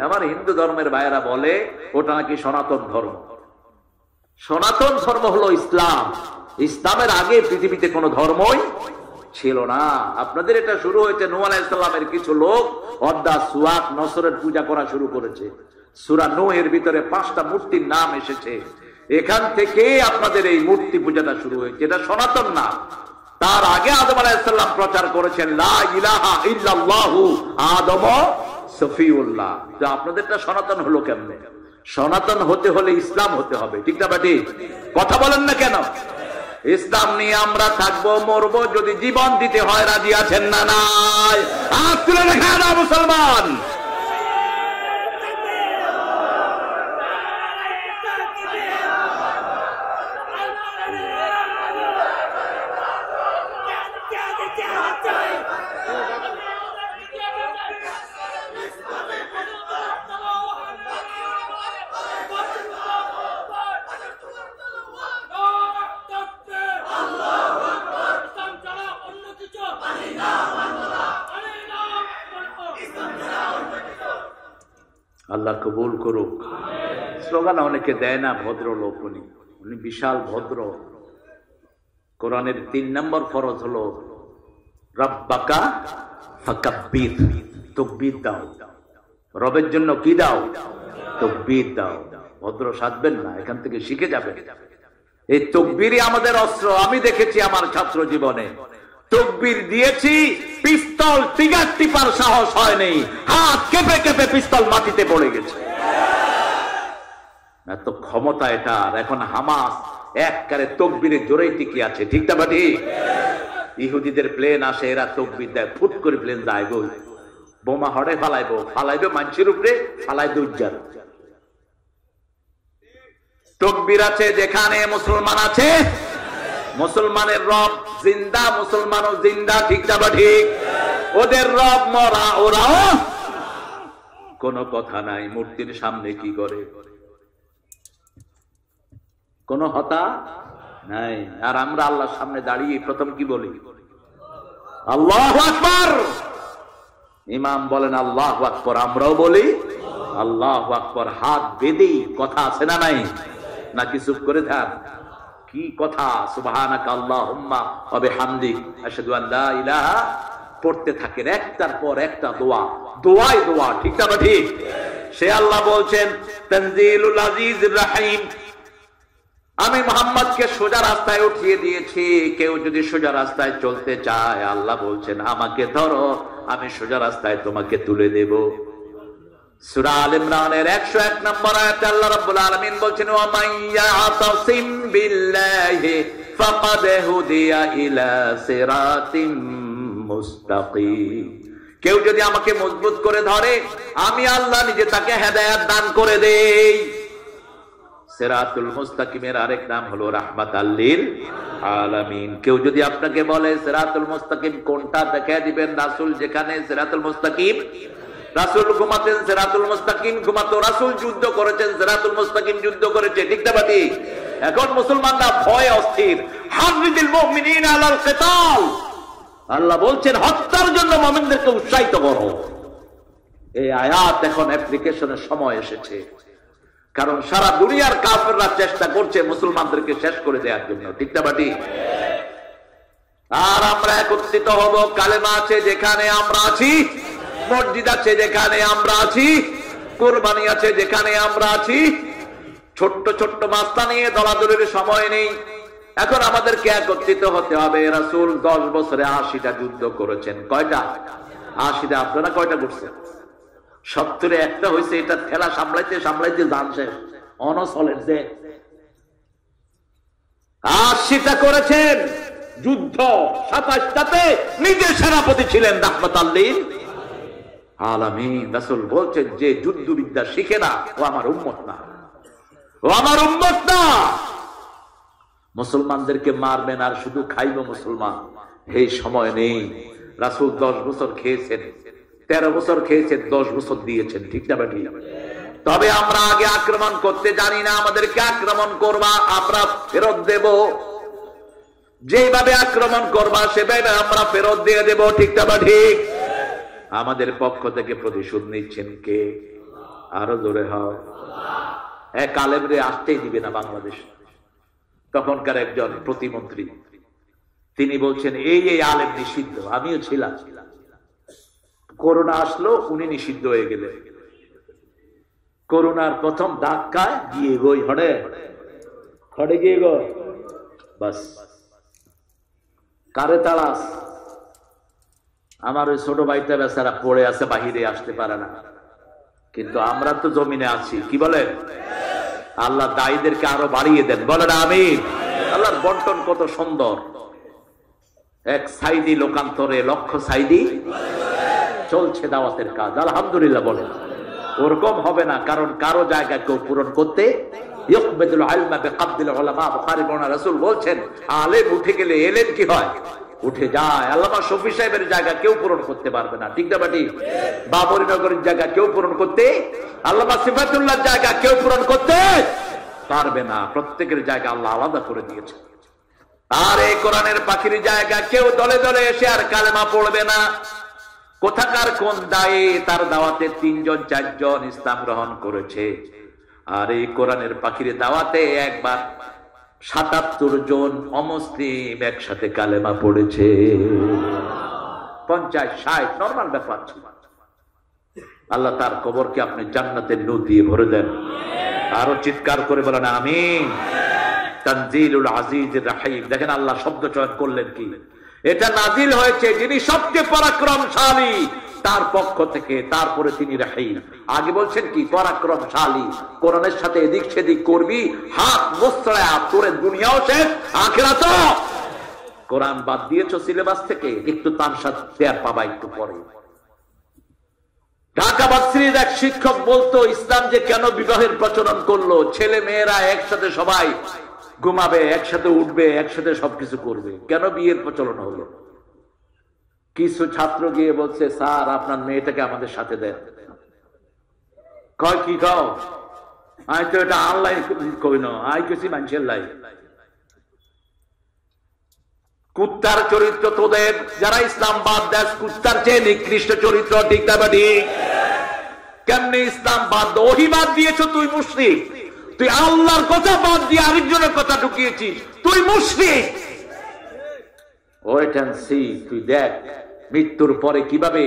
আমার হিন্দু ধর্মের ভাইয়েরা বলে ওটা নাকি সনাতন ধর্ম। সনাতন ধর্ম হলো ইসলাম। ইসলামের আগে পৃথিবীতে কোনো ধর্মই ছিল না। আপনাদের এটা শুরু হয়েছে নূহ আলাইহিস সালামের কিছু লোক অদ্দা সুয়াত নসরের পূজা করা শুরু করেছে। সূরা নূহের ভিতরে 5টা মূর্তির নাম এসেছে, এখান থেকে আপনাদের এই মূর্তি পূজাটা শুরু হয়েছে। এটা সনাতন না। তার আগে আদম আলাইহিস সালাম প্রচার করেছেন লা ইলাহা ইল্লাল্লাহু আদম সফিউল্লাহ। তো আপনাদেরটা সনাতন হলো কেমনে? সনাতন হতে হলে ইসলাম হতে হবে, ঠিক না বাটি? কথা বলেন না কেন? ইসলাম নিয়ে আমরা থাকবো, মরবো, যদি জীবন দিতে হয় রাজি আছেন না নাই? হাত তুলে দেখা না মুসলমান। আল্লাহ কবুল করুক। স্লোগান অনেকে দেয় না, ভদ্রলোক উনি, উনি বিশাল ভদ্র। কোরআনের 3 নম্বর ফরজ হলো রব্বাকা ফাকাব্বির, তাকবীর দাও। রবের জন্য কি দাও? তাকবীর দাও। ভদ্র সাজবেন না, এখান থেকে শিখে যাবে। এই তাকবীরই আমাদের অস্ত্র। আমি দেখেছি আমার ছাত্র জীবনে তাকবীর দিয়েছি, পিস্তল ট্রিগার টিপার সাহস হয়নি, হাত কেঁপে কেঁপে পিস্তল মাটিতে পড়ে গেছে। এত ক্ষমতা এটার। এখন হামাস একবারে তাকবীরের জোরেই টিকে আছে, ঠিক না বাটি? ইহুদিদের প্লেন আসে, এরা তাকবীর দেয়, ফুট করে প্লেন যায় গো। বোমা হড়ে ফালাইবো, ফালাইবে মানুষের উপরে, ফালাইবে উজ্জার। তাকবীর আছে যেখানে মুসলমান আছে, মুসলমানের রব জিন্দা, মুসলমানও জিন্দা, ঠিক না ঠিক? ওদের রব মরা, ওরাও কোনো কথা নাই। মূর্তির সামনে কি করে? কোনো হতা নাই। আর আমরা আল্লাহর সামনে দাঁড়িয়ে প্রথম কি বলি? আল্লাহু আকবার। ইমাম বলেন আল্লাহু আকবার, আমরাও বলি আল্লাহু আকবার। হাত বেঁধেই কথা আছে না নাই? নাকি চুপ করে থাক? কি কথা? সুবহানাকা আল্লাহুম্মা ওয়া বিহামদিক আশহাদু আল লা ইলাহা পড়তে থাকেন একটার পর একটা দোয়া, দোয়াই দোয়া, ঠিক না ঠিক? সে আল্লাহ বলছেন তানজিলুল আজিজির রহিম, আমি মুহাম্মদকে সোজা রাস্তায় উঠিয়ে দিয়েছি। কেউ যদি সোজা রাস্তায় চলতে চায়, আল্লাহ বলছেন আমাকে ধরো, আমি সোজা রাস্তায় তোমাকে তুলে দেব। সূরা আল ইমরানের 101 নম্বর আয়াতে আল্লাহ রাব্বুল আলামিন বলছেন ওয়া মাইয়াতাসিম বিল্লাহি ফাকাদ হুদিয়া ইলা সিরাতিম মুস্তাকিম। কেউ যদি আমাকে মজবুত করে ধরে, আমি আল্লাহ নিজে তাকে হেদায়েত দান করে দেই। সিরাতুল মুস্তাকিমের আরেক নাম হলো রাহমাতাল লিল আলামিন। কেউ যদি আপনাকে বলে সিরাতুল মুস্তাকিম কোনটা, দেখায় দিবেন রাসূল যেখানে সিরাতুল মুস্তাকিম, রাসূল ঘুমাতেন সিরাতুল মুস্তাকিম ঘুমাতো, রাসূল যুদ্ধ করেছেন সিরাতুল মুস্তাকিম যুদ্ধ করেছে, ঠিক না বাটি? এখন মুসলমানরা ভয়ে অস্থির। হারিদিল মুমিনিনা আলাল কিতাল, আল্লাহ বলছেন হত্যার জন্য মুমিনদেরকে উৎসাহিত করো। এই আয়াত এখন অ্যাপ্লিকেশনের সময় এসেছে, কারণ সারা দুনিয়ার কাফেররা চেষ্টা করছে মুসলমানদেরকে শেষ করে দেওয়ার জন্য, ঠিক না বাটি? আর আমরা একত্রিত হব। কালেমা আছে যেখানে আমরা আছি, মসজিদ আছে যেখানে আমরা আছি, কুরবানি আছে যেখানে আমরা আছি। ছোট্ট ছোট্ট মাস্তা নিয়ে দলাদলির সময় নেই। এখন আমাদেরকে একত্রিত হতে হবে। রাসূল 10 বছরে 80টা যুদ্ধ করেছেন। কয়টা? 80টা। আপনারা কয়টা করছেন? 70-এ একটা হয়েছে। এটা ঠেলা সামলাইতে সামলাইতে জান শেষ, অনসলের যে 80টা করেছেন যুদ্ধ। 27টাতে নিজের সেনাপতি ছিলেন রাহমাতাল লিল আলামিন। রাসূল বলছেন যে যুদ্ধবিদ্যা শিখে না, ও আমার উম্মত না, ও আমার উম্মত না। মুসলমানদেরকে মারবেন আর শুধু খাইব মুসলমান, এই সময় নেই। রাসূল 10 বছর খেয়েছেন, 13 বছর খেয়েছেন, 10 বছর দিয়েছেন, ঠিক না বাকি? তবে আমরা আগে আক্রমণ করতে জানি না। আমাদেরকে আক্রমণ করবা, আমরা ফেরত দেব। যেভাবে আক্রমণ করবা সেভাবে আমরা ফেরত দিয়ে দেব, ঠিক না ঠিক? আমাদের পক্ষ থেকে প্রতিশোধ নিচ্ছেন কে? আরো জোরে হয়। এক আলেমরে আসতেই দিবে না বাংলাদেশ। তখনকার একজন প্রতিমন্ত্রী তিনি বলছেন এই এই আলেম নিষিদ্ধ। আমিও ছিলাম। করোনা আসলো, উনি নিষিদ্ধ হয়ে গেলেন। করোনার প্রথম ধাক্কায় গিয়ে গই হড়ে হড়ে গিয়ে গো বাস কারে তালাস। আমার ওই ছোট ভাইটা বেচারা পড়ে আছে, বাহিরে আসতে পারে না। কিন্তু আমরা তো জমিনে আছি। কি বলেন? আল্লাহ দায়ীদেরকে আরো বাড়িয়ে দেন, বলেন আমিন। আল্লাহর বন্টন কত সুন্দর। এক সাইদি লোকান্তরে লক্ষ সাইদি চলছে দাওয়াতের কাজ, আলহামদুলিল্লাহ বলেন। ওরকম হবে না, কারণ কারো জায়গা কেউ পূরণ করতে ইউকবিদুল ইলমা বিকাবদিল উলামা। বুখারী বর্ণনা, রাসূল বলছেন আলেম উঠে গেলে এলেম কি হয়? উঠে যায়। আল্লামা শফি সাহেবের জায়গা কেউ পূরণ করতে পারবে না, ঠিক না বাটি? বাবরি নগরের জায়গা কেউ পূরণ করতে, আল্লামা সিফাতুল্লাহর জায়গা কেউ পূরণ করতে পারবে না। প্রত্যেকের জায়গা আল্লাহ আলাদা করে দিয়েছে। আর এই কোরআনের পাখির জায়গা কেউ দলে দলে এসে আর কালেমা পড়বে না। কোথাকার কোন দায়ে তার দাওয়াতে 3 জন 4 জন ইসলাম গ্রহণ করেছে, আর এই কোরআনের পাখির দাওয়াতে একবার 77 জন অমুসলিম একসাথে কালেমা পড়েছে। 50-60 নরমাল ব্যাপার ছিল। আল্লাহ তার কবরকে আপনি জান্নাতের নূর দিয়ে ভরে দেন। আরো চিৎকার করে বলেন আমিন। তানজিলুল আজিজির রাহিম। দেখেন আল্লাহ শব্দ চয়ন করলেন কি? এটা নাজিল হয়েছে যিনি সবচেয়ে পরাক্রমশালী, তার পক্ষ থেকে, তারপরে তিনি রাহিম। আগে বলছেন কি? পরাক্রমশালী। কোরআনের সাথে এদিক সেদিক করবি, হাত মোছড়া তোরে দুনিয়াও শেষ, আখিরাতও। কোরআন বাদ দিয়েছো সিলেবাস থেকে, একটু তানসাদ শেয়ার পাবা একটু পরে। ঢাকা ভার্সিটির এক শিক্ষক বলতো ইসলাম যে কেন বিবাহের প্রচলন করলো? ছেলে মেয়েরা একসাথে সবাই ঘুমাবে, একসাথে উঠবে, একসাথে সবকিছু করবে, কেন বিয়ের প্রচলন হলো? কিছু ছাত্র গিয়ে বলছে স্যার আপনার মেয়েটাকে আমাদের সাথে দেন। কয় কি খাও? আই তো এটা অনলাইন কই না, আই কেছি মানুষের লাই। কুত্তার চরিত্র তোদের, যারা ইসলাম বাদ দেয় কুত্তার চেয়ে নিকৃষ্ট চরিত্র, ঠিক না ঠিক? কেমনি ইসলাম বাদ? ওহী বাদ দিয়েছো তুই মুশরিক। তুই আল্লাহর কথা বাদ দিয়ে আরেকজনের কথা ঢুকিয়েছিস, তুই মুশরিক। Wait and see. তুই দেখ মৃত্যুর পরে কিভাবে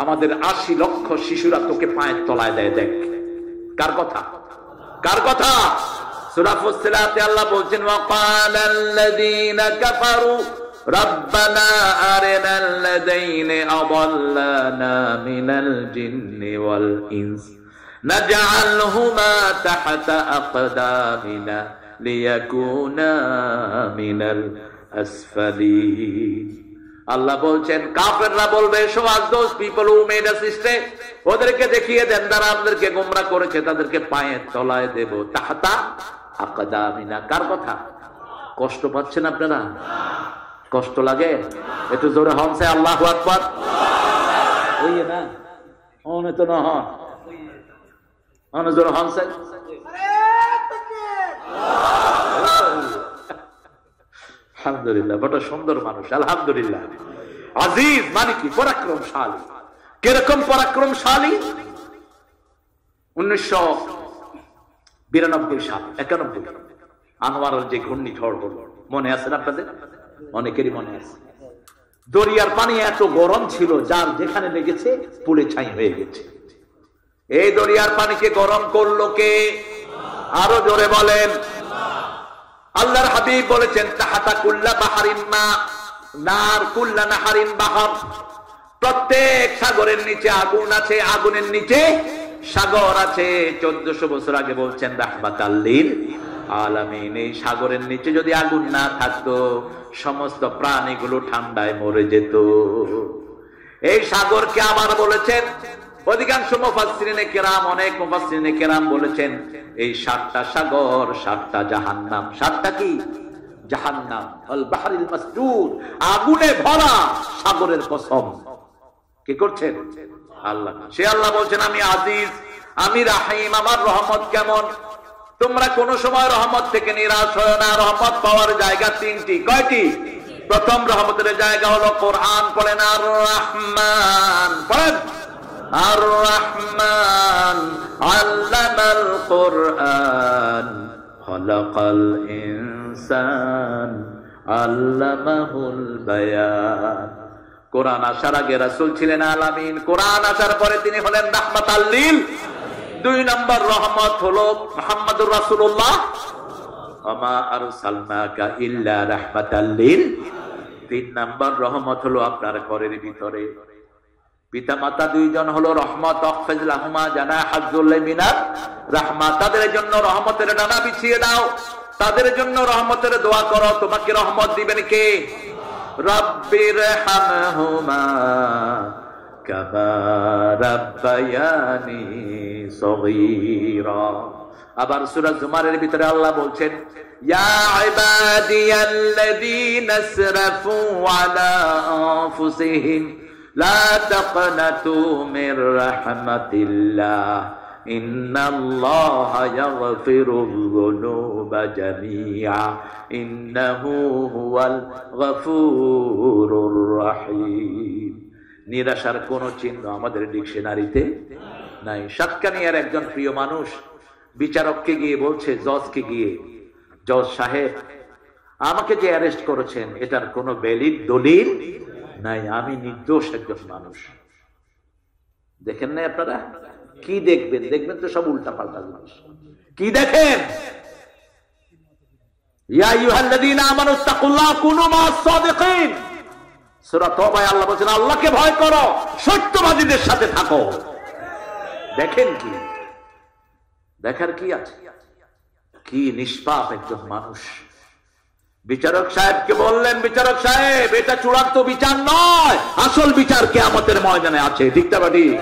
আমাদের 80 লক্ষ শিশুরা তোকে পায়ের তলায় দেয়। দেখ কার কথা? কার কথা? সূরা ফুসসিলাতে আল্লাহ বলছেন ওয়াকালাল্লাযীনা কাফারু রাব্বানা আরিনাল্লাযীনা আযাল্লানা মিনাল জিন্নি ওয়াল ইনস নাজআলহুমা তাহতা আকদামিনা লিয়াকুনা মিনাল আসফালিন। আল্লাহ বলছেন কাফেররা বলবে, show us those people who made us stay, ওদেরকে দেখিয়ে দেন যারা আমাদেরকে গোমরা করেছে, তাদেরকে পায়ের তলায় দেব। তাহতা আকদামিনা। কার কথা? কষ্ট পাচ্ছেন আপনারা? কষ্ট লাগে? একটু জোরে হনছে আল্লাহু আকবার। ওই না ওনে তো না হন, ওনে জোরে হনছে। আলহামদুলিল্লাহ, বড় সুন্দর মানুষ, আলহামদুলিল্লাহ। আজিজ মানে কি? পরাক্রমশালী। কিরকম পরাক্রমশালী? 1992 সাল 91 আনোয়ারের যে ঘূর্ণিঝড় হলো, মনে আছে না আপনাদের? অনেকেরই মনে আছে। দরিয়ার পানি এত গরম ছিল, যার যেখানে লেগেছে পুড়ে ছাই হয়ে গেছে। এই দরিয়ার পানিকে গরম করলো কে? আরো জোরে বলেন। আল্লাহর হাবিব বলেছেন তাহাতা কুল্লা বাহারিন মা নার কুল্লা নাহারিন বাহার। প্রত্যেক সাগরের নিচে আগুন আছে, আগুনের নিচে সাগর আছে। 1400 বছর আগে বলছেন রাহমাতাল লিল আলামিন। এই সাগরের নিচে যদি আগুন না থাকতো, সমস্ত প্রাণীগুলো ঠান্ডায় মরে যেত। এই সাগরকে আবার বলেছেন অধিকাংশ মুফাসসিরিনে কেরাম, অনেক মুফাসসিরিনে কেরাম বলেছেন এই 7টা সাগর 7টা জাহান্নাম। 7টা কি? জাহান্নাম। আল বাহরিল মাসজুদ, আগুনে ভরা সাগরের কসম। কি করছেন? আল্লাহ। সে আল্লাহ বলছেন আমি আজিজ, আমি রাহিম, আমার রহমত কেমন? তোমরা কোন সময় রহমত থেকে নিরাশ হয় না। রহমত পাওয়ার জায়গা 3টি। কয়টি? প্রথম রহমতের জায়গা হলো কোরআন পড়েন, আর রহমান পড়েন। আর রহমান আল্লামাল কুরআন খালাকাল ইনসান আল্লামাহুল বায়ান। কোরআন আসার আগে রাসূল ছিলেন আলামিন, কোরআন আসার পরে তিনি হলেন রাহমাতাল লিল। 2 নম্বর রহমত হলো মুহাম্মদুর রাসূলুল্লাহ, ওমা আরসালনাকা ইল্লা রাহমাতাল লিল। 3 নম্বর রহমত হলো আপনার ঘরের ভিতরে পিতামাতা 2 জন হলো রহমত, আখফিজ লাহুমা জানাহাজ যুল্লি মিনার রাহমাত। তাদের জন্য রহমতের ডানা বিছিয়ে দাও, তাদের জন্য রহমতের দোয়া করো। তোমাকে রহমত দিবেন কে? রাব্বিরহামহুমা কামা রাব্বায়ানি সগীরা। আবার সূরা জুমারের ভিতরে আল্লাহ বলছেন, ইয়া ইবাদিয়াল্লাযীনা আসরাফু আলা আনফুসিহিম লা তাকনাতু মির রাহমাতিল্লাহ ইন্নাল্লাহা ইয়াগফিরুয যুনুবা জামিআ ইন্নাহু হুয়াল গফুরুর রহিম। নিরাশার কোন চিহ্ন আমাদের ডিকশনারিতে নাই। সাতকানিয়ার একজন প্রিয় মানুষ বিচারককে গিয়ে বলছে, জজকে গিয়ে, জজ সাহেব আমাকে যে অ্যারেস্ট করেছেন এটার কোনো ভ্যালিড দলিল নাই, আমি নির্দোষ একজন মানুষ। দেখেন না আপনারা কি দেখবেন? দেখবেন তো সব উল্টা পাল্টা জিনিস। কি দেখেন? ইয়া আইয়ুহাল্লাযীনা আমানুত্তাকুল্লাহ কুনু মা'আস সাদিকিন। সূরা তওবায় আল্লাহ বলেন, আল্লাহকে ভয় করো, সত্যবাদীদের সাথে থাকো। দেখেন কি দেখার কি আছে? কি নিষ্পাপ একজন মানুষ। বিচারক সাহেবকে বললেন, বিচারক সাহেব এটা চূড়ান্ত বিচার নয়, আসল বিচার কিয়ামতের ময়দানে আছে। ঠিক না ঠিক?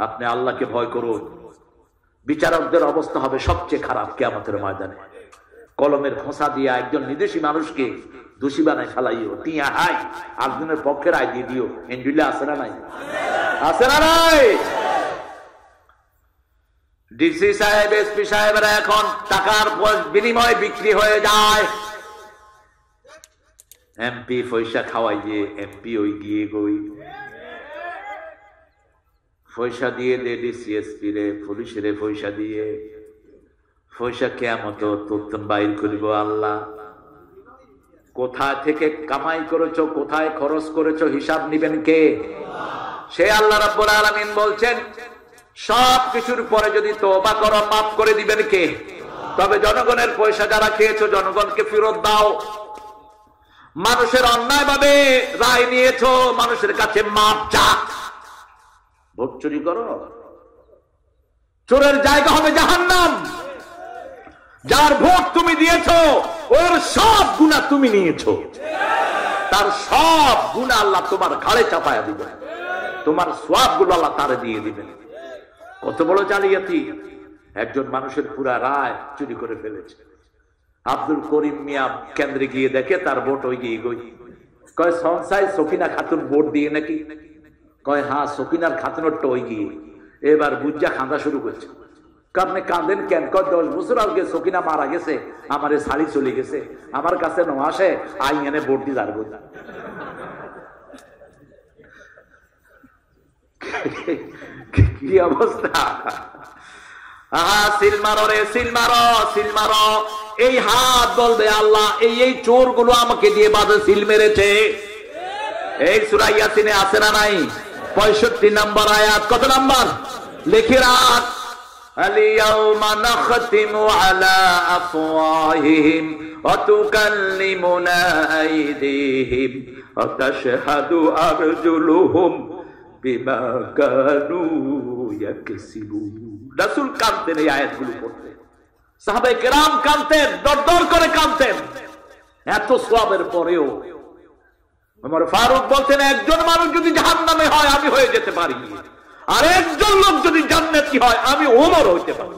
আপনি আল্লাহকে ভয় করুন। বিচারকদের অবস্থা হবে সবচেয়ে খারাপ কিয়ামতের ময়দানে। কলমের খোঁচা দিয়ে একজন নির্দোষী মানুষকে দোষী বানায় ফেলাইও, তিয়া হাই আরেকজনের পক্ষে রায় দিয়ে দিও। এন্ডুলে আছে না নাই? আছে না নাই? ডিসি সাহেব, এসপি সাহেবরা এখন টাকার বিনিময়ে বিক্রি হয়ে যায়। এমপি পয়সা খাওয়াই দিয়ে এমপি ওই গিয়ে গই পয়সা দিয়ে দে, ডিসি এসপি রে পুলিশের পয়সা দিয়ে পয়সা কিয়ামত তথ্য বাইর করিব আল্লাহ। কোথায় থেকে কামাই করেছো, কোথায় খরচ করেছো, হিসাব নিবেন কে? সে আল্লাহ রাব্বুল আলামিন বলছেন, সব কিছুর পরে যদি তওবা করো মাফ করে দিবেন কে? তবে জনগণের পয়সা যারা খেয়েছো জনগণকে ফেরত দাও। মানুষের অন্যায় ভাবে রায় নিয়েছো, মানুষের কাছে মাপ চা। ভোট চুরি করো, চোরের জায়গা হবে জাহান্নাম। যার ভোট তুমি দিয়েছো ওর সব গুনাহ তুমি নিয়েছো, তার সব গুনাহ আল্লাহ তোমার ঘাড়ে চাপায়া দিবেন, তোমার সওয়াবগুলো আল্লাহ তারে দিয়ে দিবেন। কত বড় জালিয়াতি! একজন মানুষের পুরা রায় চুরি করে ফেলেছে। আব্দুল করিম মিয়া কেন্দ্রে গিয়ে দেখে তার ভোট ওই গিয়ে গই। কয় সংসায় সকিনা খাতুন ভোট দিয়ে নাকি? কয় হ্যাঁ, সকিনার খাতুনটা ওই গিয়ে। এবার বুঝা কাঁদা শুরু করছে। আপনি কাঁদেন কেন? কয় 10 বছর আগে সকিনা মারা গেছে, আমার শাড়ি চলে গেছে, আমার কাছে ন আসে, আই এনে ভোট দিয়ে দাঁড়বো। কি অবস্থা! সিল মারো রে, সিল মারো, সিল মারো। এই হাত বলবে আল্লাহ এই চোর গুলো আমাকে দিয়ে বাজে সিল মেরেছে। এই সূরা ইয়াসিনে আছে না নাই? 65 নম্বর আয়াত। কত নম্বর? লিখে রাখ, আল-ইয়াওমা নাখতিমু আলা আফওয়াহিহিম ওয়া তুকাল্লিমুনা আইদিহিম ওয়া তাশহাদু আরজুলুহুম বিমা কানু ইয়াকসিবুন। রাসূল কাঁদতেন এই আয়াতগুলো পড়তে, সাহাবায়ে কেরাম কাঁদতেন, দরদর করে কাঁদতেন। এত সওয়াবের পরেও ওমর ফারুক বলতেন, একজন মানুষ যদি জাহান্নামে হয় আমি হয়ে যেতে পারি, আর একজন লোক যদি জান্নাতি হয় আমি ওমর হইতে পারি।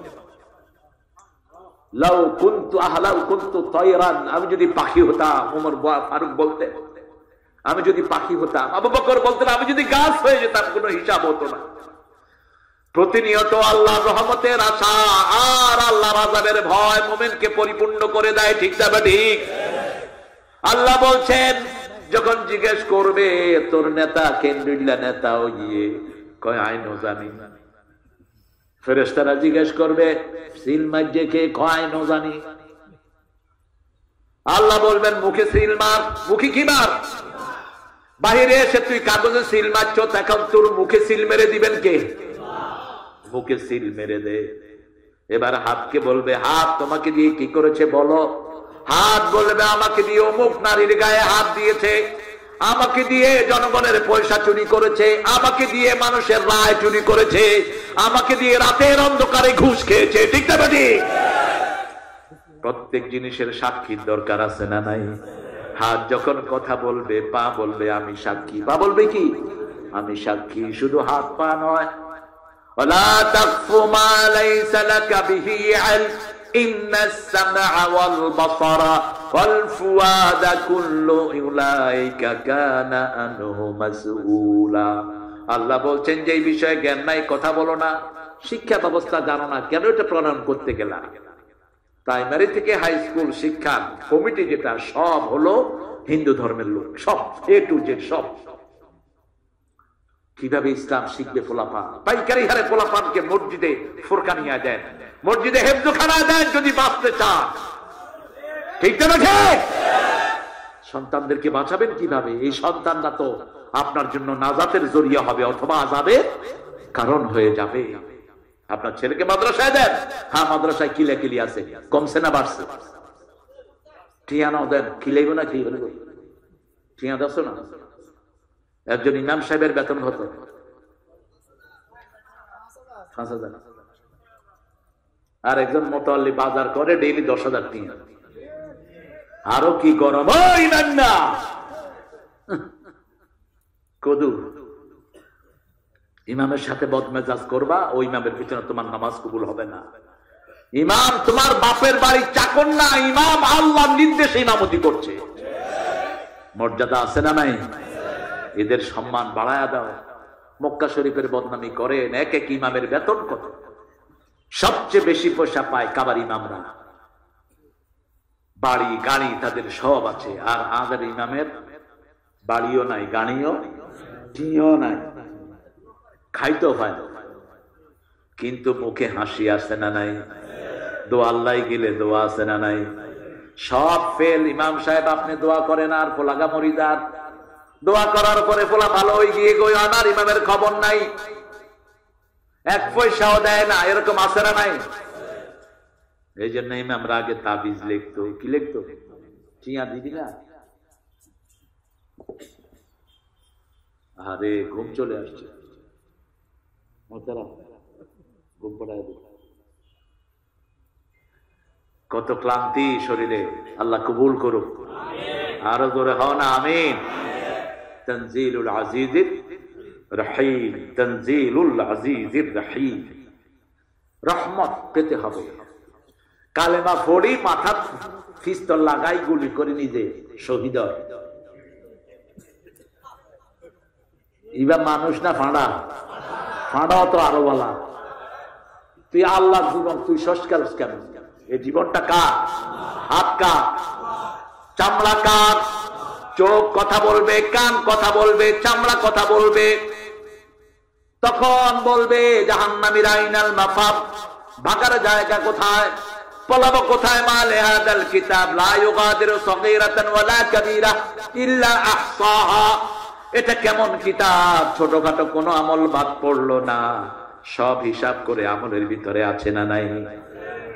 লাউ কুনতু আহলাউ কুনতু তায়রান, আমি যদি পাখি হতাম। ওমর ফারুক বলতেন, আমি যদি পাখি হতাম। আবু বকর বলতেন, আমি যদি গাছ হয়ে যেতাম, কোনো হিসাব হতো না। প্রতিনিয়ত আল্লাহর রহমতের আশা আর আল্লাহর আযাবের ভয় মুমিনকে পরিপূর্ণ করে দেয়। ঠিক না ঠিক? আল্লাহ বলছেন, যখন জিজ্ঞেস করবে তোর নেতা কেন্দ্রীয় নেতা ও গিয়ে কয় আইনও জানি না। ফেরেশতারা জিজ্ঞেস করবে সিল মারছে কে, কয় আইনও জানি। আল্লাহ বলবেন মুখে সিল মার। মুখে কি মার? বাহিরে এসে তুই কাগজে সিল মারছ, এখন তোর মুখে সিল মেরে দিবেন কে? মুখে সিল মেরে দে। এবার হাতকে বলবে হাত তোমাকে দিয়ে কি করেছে বলো। হাত বলবে আমাকে দিয়ে অমুক নারীর গায়ে হাত দিয়েছে, আমাকে দিয়ে জনগণের পয়সা চুরি করেছে, আমাকে দিয়ে মানুষের রায় চুরি করেছে, আমাকে দিয়ে রাতের অন্ধকারে ঘুষ খেয়েছে। ঠিক না বেটি? প্রত্যেক জিনিসের সাক্ষীর দরকার আছে না নাই? হাত যখন কথা বলবে পা বলবে আমি সাক্ষী। পা বলবে কি? আমি সাক্ষী। শুধু হাত পা নয়, ওয়ালা তাকফু মা লাইসা লাকা বিহি ইলম ইন্নাস সামআ ওয়াল বাসারা ওয়াল ফুআদা কুল্লু উলাইকা কানা আনহু মাসউলা। আল্লাহ বলছেন যে এই বিষয়ে জ্ঞান নাই কথা বলো না, শিক্ষা ব্যবস্থা জানো না, কেন এটা প্রণয়ন করতে গেলাম? প্রাইমারি থেকে হাই স্কুল শিক্ষা কমিটি যেটা সব হলো হিন্দু ধর্মের লোক, সব এ টু জেড সব। কিভাবে ইসলাম শিখবে পোলাপান? পাইকারি হারে পোলাপানকে মসজিদে ফুরকানিয়া দেন, মসজিদে হেফজখানা দেন যদি বাঁচতে চান। ঠিক না? সন্তানদেরকে বাঁচাবেন কিভাবে? এই সন্তানরা তো আপনার জন্য নাজাতের জরিয়া হবে অথবা আযাবের কারণ হয়ে যাবে। আপনার ছেলেকে মাদ্রাসায় দেন, হ্যাঁ মাদ্রাসায় কিলাকিলি আছে, কমছে না বাড়ছে? টিয়া নাও দেন, কিলাইব না কি হলো? টিয়া দাস না। একজন ইমাম সাহেবের বেতন কত? 5,000। আর একজন মোতাল্লি বাজার করে ডেইলি 10,000 টিয়া। আরো কি গরম ওই না কদু। ইমামের সাথে বদমেজাজ করবা, ওই ইমামের পিছনে তোমার নামাজ কবুল হবে না। ইমাম তোমার বাপের বাড়ির চাকর না, ইমাম আল্লাহর নির্দেশে ইমামতি করছে। মর্যাদা আছে না নাই? এদের সম্মান বাড়ায়া দাও। মক্কা শরীফের বদনামি করেন, এক এক ইমামের বেতন কত? সবচেয়ে বেশি পয়সা পায় কাবার ইমামরা। বাড়ি গাড়ি তাদের সব আছে, আর আমাদের ইমামের বাড়িও নাই, গাড়িও টিও নাই, খাইতেও হয় না, কিন্তু মুখে হাসি আছে না নাই? দোয়া আল্লাহ গেলে দোয়া আছে না নাই? সব ফেল। ইমাম সাহেব আপনি দোয়া করেন আর পোলাগা মরিদার, দোয়া করার পরে পোলা ভালো হয়ে গিয়ে গই আমার ইমামের খবর নাই, এক পয়সাও দেয় না, এরকম আছে না নাই? এই জন্য ইমামরা আগে তাবিজ লিখতো। কি লিখতো? টিয়া দিবি না? আরে ঘুম চলে আসছে, কত ক্লান্তি শরীরে। আল্লাহ কবুল করুক। আরো জোরে হও না আমিন। তানজিলুল আজিজির রহিম, তানজিলুল আজিজির রহিম। রহমত পেতে হবে। কালেমা পড়ি, মাথা পিস্তল লাগাই, গুলি করে নিজে শহীদ। এবার মানুষ না ফাঁড়া? ফাঁড়াও তো আরো বলা। তুই আল্লাহ জীবন তুই সংস্কার কেন? এই জীবনটা কার? হাত কার? চামড়া কার? চোখ কথা বলবে, কান কথা বলবে, চামড়া কথা বলবে। তখন বলবে জাহান্নামীরা আইনাল মাফাব, ভাগার জায়গা কোথায়, পলাবো কোথায়? মালে হাদাল কিতাব লা ইউগাদিরু সগীরাতান ওয়ালা কাবীরা ইল্লা আহসাহা। এটা কেমন কিতাব, ছোটখাটো কোনো আমল বাদ পড়লো না, সব হিসাব করে আমলের ভিতরে আছে না নাই?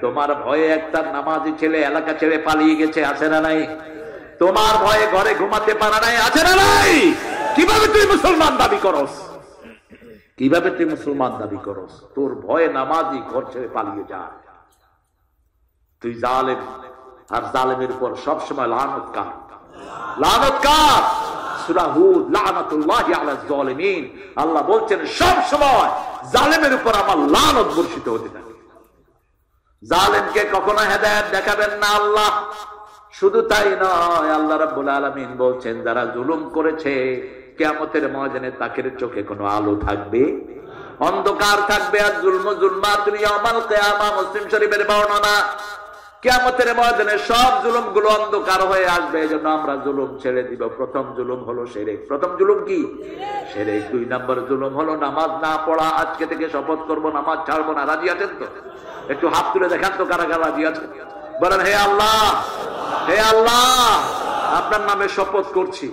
তোমার ভয়ে একটা নামাজি ছেলে এলাকা ছেড়ে পালিয়ে গেছে, আছে না নাই? তোমার ভয়ে ঘরে ঘুমাতে পারা নাই, আছে না নাই? কিভাবে তুই মুসলমান দাবি করস? কিভাবে তুই মুসলমান দাবি করস? তোর ভয়ে নামাজি ঘর ছেড়ে পালিয়ে যায়। তুই জালেম, আর জালেমের উপর সবসময় লানত কার? লানত কার? সূরা হুদ, লানাতুল্লাহি আলাল যালিমিন। আল্লাহ বলছেন সব সময় জালেমের উপর আমার লানত বর্ষিত হতে থাকে। জালেমকে কখনো হেদায়েত দেখাবেন না আল্লাহ। শুধু তাই নয়, আল্লাহ রাব্বুল আলামিন বলছেন যারা জুলুম করেছে কিয়ামতের ময়দানে তাদের চোখে কোনো আলো থাকবে, অন্ধকার থাকবে। আর জুলমু যুলমাতুন ইয়াউমাল কিয়ামা, মুসলিম শরীফের বর্ণনা। কিয়ামতের ময়দানে সব জুলুম গুলো অন্ধকার হয়ে আসবে, এজন্য আমরা জুলুম ছেড়ে দিব। প্রথম জুলুম হলো শিরক। প্রথম জুলুম কি? শিরক। 2 নম্বর জুলুম হলো নামাজ না পড়া। আজকে থেকে শপথ করব নামাজ ছাড়বো না। রাজি আছেন তো? একটু হাত তুলে দেখান তো কারা কারা রাজি আছেন। বলেন, হে আল্লাহ, হে আল্লাহ, আপনার নামে শপথ করছি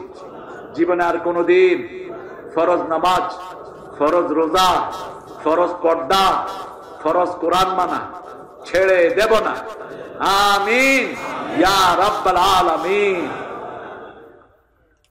জীবনে আর কোনদিন ফরজ নামাজ, ফরজ রোজা, ফরজ পর্দা, ফরজ কোরআন মানা ছেড়ে দেব না। আমিন ইয়া রাব্বাল আলামিন।